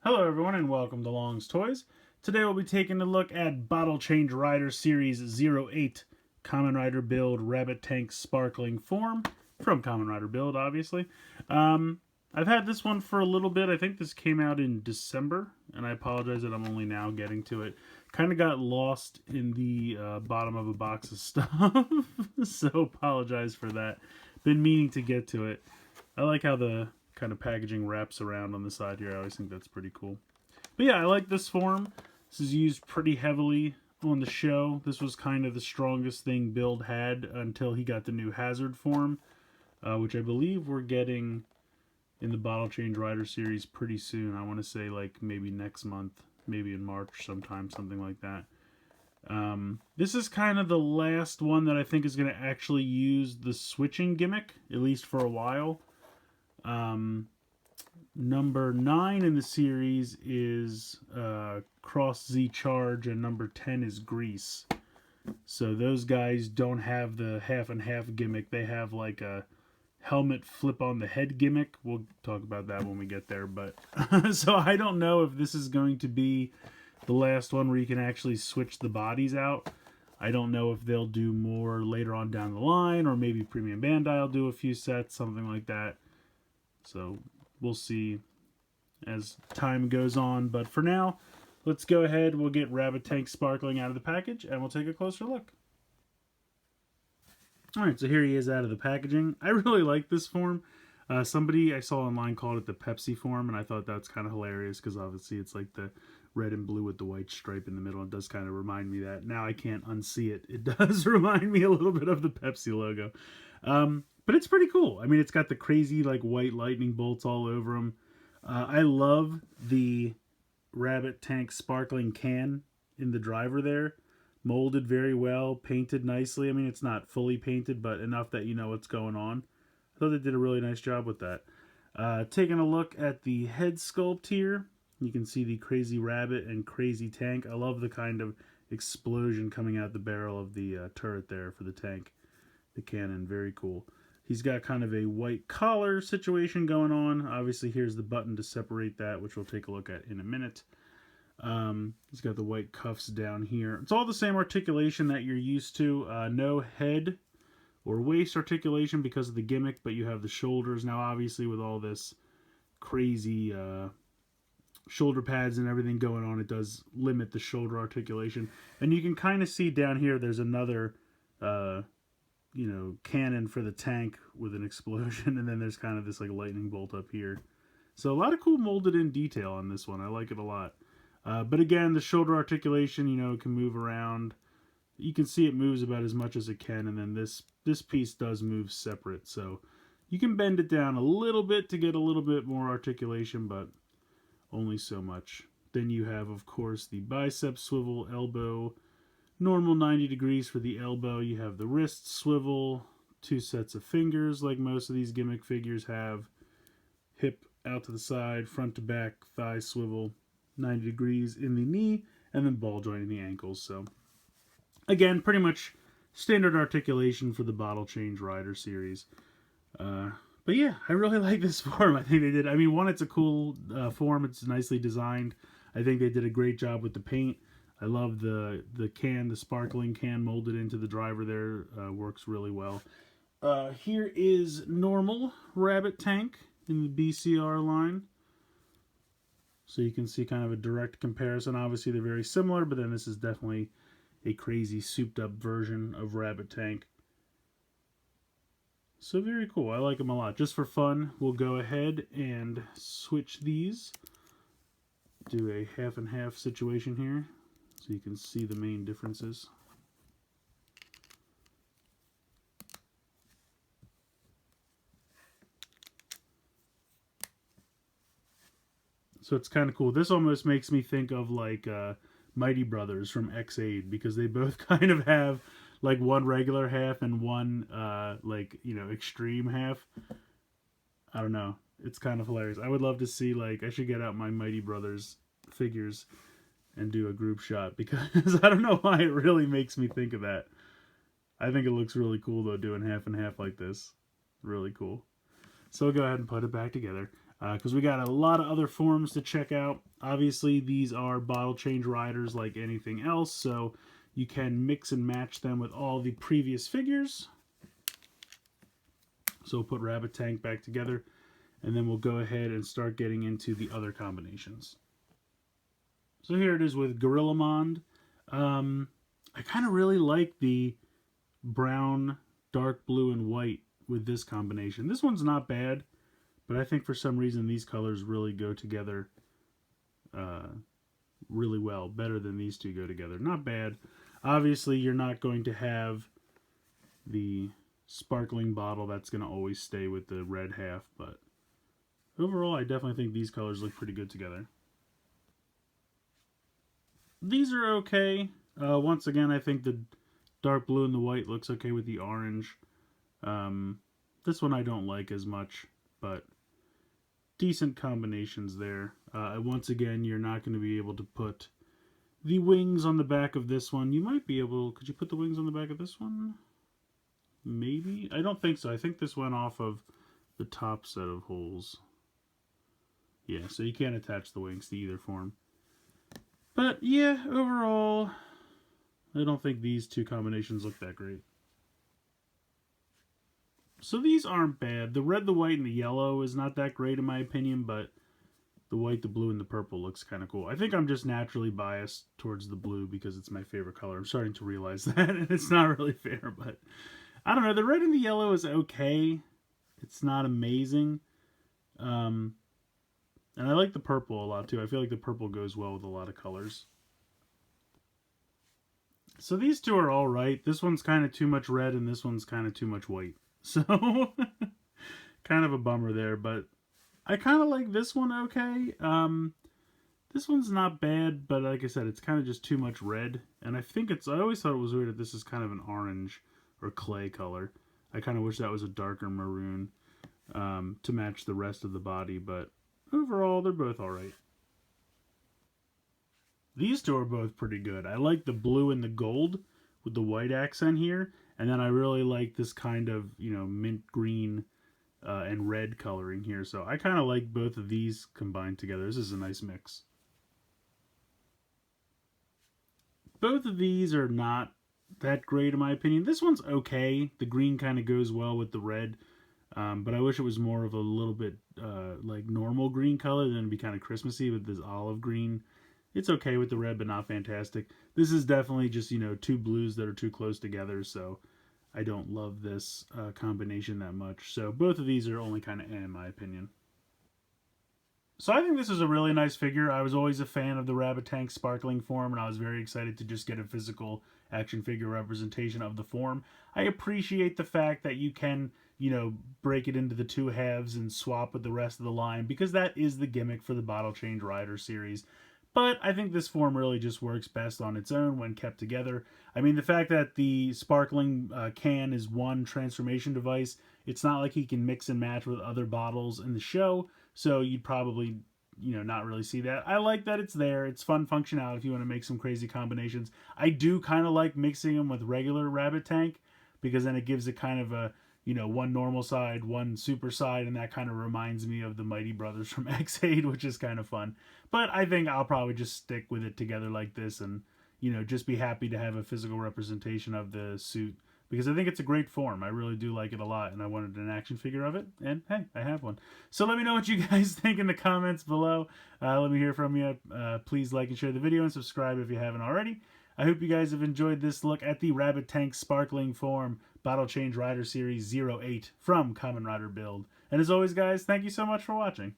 Hello everyone and welcome to Long's Toys. Today we'll be taking a look at Bottle Change Rider Series 08 Kamen Rider Build Rabbit Tank Sparkling Form from Kamen Rider Build, obviously. I've had this one for a little bit. I think this came out in December, and I apologize that I'm only now getting to it. Kind of got lost in the bottom of a box of stuff, so apologize for that. Been meaning to get to it. I like how the kind of packaging wraps around on the side here. I always think that's pretty cool. But yeah, I like this form. This is used pretty heavily on the show. This was kind of the strongest thing Build had until he got the new Hazard form, which I believe we're getting in the Bottle Change Rider series pretty soon. I want to say like maybe next month, maybe in March sometime, something like that. This is kind of the last one that I think is going to actually use the switching gimmick, at least for a while. Number 9 in the series is Cross Z Charge, and number 10 is Grease. So those guys don't have the half and half gimmick. They have like a helmet flip on the head gimmick. We'll talk about that when we get there. But so I don't know if this is going to be the last one where you can actually switch the bodies out. I don't know if they'll do more later on down the line, or maybe Premium Bandai will do a few sets, something like that. So we'll see as time goes on. But for now, let's go ahead. We'll get Rabbit Tank Sparkling out of the package, and we'll take a closer look. Alright, so here he is out of the packaging. I really like this form. Somebody I saw online called it the Pepsi form, and I thought that's kind of hilarious because obviously it's like the red and blue with the white stripe in the middle. It does kind of remind me of that. Now I can't unsee it. It does remind me a little bit of the Pepsi logo. But it's pretty cool. I mean, it's got the crazy like white lightning bolts all over them. I love the Rabbit Tank Sparkling can in the driver there. Molded very well, painted nicely. I mean, it's not fully painted, but enough that you know what's going on. I thought they did a really nice job with that. Taking a look at the head sculpt here, you can see the crazy rabbit and crazy tank. I love the kind of explosion coming out the barrel of the turret there for the tank. The cannon, very cool. He's got kind of a white collar situation going on. Obviously, here's the button to separate that, which we'll take a look at in a minute. He's got the white cuffs down here. It's all the same articulation that you're used to. No head or waist articulation because of the gimmick, but you have the shoulders. Now, obviously, with all this crazy shoulder pads and everything going on, it does limit the shoulder articulation. And you can kind of see down here there's another cannon for the tank with an explosion, and then there's kind of this like lightning bolt up here. So a lot of cool molded in detail on this one. I like it a lot. But again, the shoulder articulation, can move around. You can see it moves about as much as it can, and then this piece does move separate. So you can bend it down a little bit to get a little bit more articulation, but only so much. Then you have, of course, the bicep swivel, elbow, normal 90 degrees for the elbow. You have the wrist swivel, 2 sets of fingers like most of these gimmick figures have. Hip out to the side, front to back, thigh swivel, 90 degrees in the knee, and then ball joint in the ankles. So again, pretty much standard articulation for the Bottle Change Rider series. But yeah, I really like this form. I think they did. I mean, one, it's a cool form. It's nicely designed. I think they did a great job with the paint. I love the can, the sparkling can molded into the driver there. Works really well. Here is normal Rabbit Tank in the BCR line. So you can see kind of a direct comparison. Obviously, they're very similar, but then this is definitely a crazy souped-up version of Rabbit Tank. So very cool. I like them a lot. Just for fun, we'll go ahead and switch these. Do a half and half situation here, so you can see the main differences. So it's kind of cool. This almost makes me think of like Mighty Brothers from X8, because they both kind of have like one regular half and one extreme half. I don't know. It's kind of hilarious. I would love to see, like, I should get out my Mighty Brothers figures and do a group shot, because I don't know why it really makes me think of that. I think it looks really cool though, doing half and half like this. Really cool. So we'll go ahead and put it back together. because we got a lot of other forms to check out. Obviously, these are bottle change riders like anything else, so you can mix and match them with all the previous figures. So we'll put Rabbit Tank back together, and then we'll go ahead and start getting into the other combinations. So here it is with Gorillamond. I kind of really like the brown, dark blue, and white with this combination. This one's not bad, but I think for some reason these colors really go together really well, better than these two go together. Not bad. Obviously, you're not going to have the sparkling bottle that's going to always stay with the red half, but overall, I definitely think these colors look pretty good together. These are okay. Once again, I think the dark blue and the white looks okay with the orange. This one I don't like as much, but decent combinations there. Once again, you're not going to be able to put the wings on the back of this one. You might be able... Could you put the wings on the back of this one? Maybe? I don't think so. I think this went off of the top set of holes. Yeah, so you can't attach the wings to either form. But yeah, overall, I don't think these two combinations look that great. So these aren't bad. The red, the white, and the yellow is not that great in my opinion, but the white, the blue, and the purple looks kind of cool. I think I'm just naturally biased towards the blue because it's my favorite color. I'm starting to realize that, and it's not really fair, but I don't know. The red and the yellow is okay. It's not amazing. And I like the purple a lot too. I feel like the purple goes well with a lot of colors. So these two are all right. This one's kind of too much red and this one's kind of too much white. So kind of a bummer there, but I kind of like this one okay. This one's not bad, but like I said, it's kind of just too much red. And I think I always thought it was weird that this is kind of an orange or clay color. I kind of wish that was a darker maroon to match the rest of the body, but overall, they're both alright. These two are both pretty good. I like the blue and the gold with the white accent here. And then I really like this kind of, mint green and red coloring here. So I kind of like both of these combined together. This is a nice mix. Both of these are not that great in my opinion. This one's okay. The green kind of goes well with the red. But I wish it was more of a little bit like normal green color, then it'd be kind of Christmassy with this olive green. It's okay with the red, but not fantastic. This is definitely just, two blues that are too close together, so I don't love this combination that much. So both of these are only kind of in my opinion. So I think this is a really nice figure. I was always a fan of the Rabbit Tank sparkling form, and I was very excited to just get a physical action figure representation of the form. I appreciate the fact that you can, break it into the two halves and swap with the rest of the line, because that is the gimmick for the Bottle Change Rider series. But I think this form really just works best on its own when kept together. I mean, the fact that the sparkling can is one transformation device, it's not like he can mix and match with other bottles in the show, so you'd probably, not really see that. I like that it's there. It's fun functionality if you want to make some crazy combinations. I do kind of like mixing them with regular Rabbit Tank, because then it gives it kind of a, one normal side, one super side, and that kind of reminds me of the Mighty Brothers from X8, which is kind of fun. But I think I'll probably just stick with it together like this and, just be happy to have a physical representation of the suit, because I think it's a great form. I really do like it a lot, and I wanted an action figure of it, and hey, I have one. So let me know what you guys think in the comments below. Let me hear from you. Please like and share the video and subscribe if you haven't already. I hope you guys have enjoyed this look at the Rabbit Tank Sparkling Form Bottle Change Rider Series 08 from Kamen Rider Build. And as always, guys, thank you so much for watching.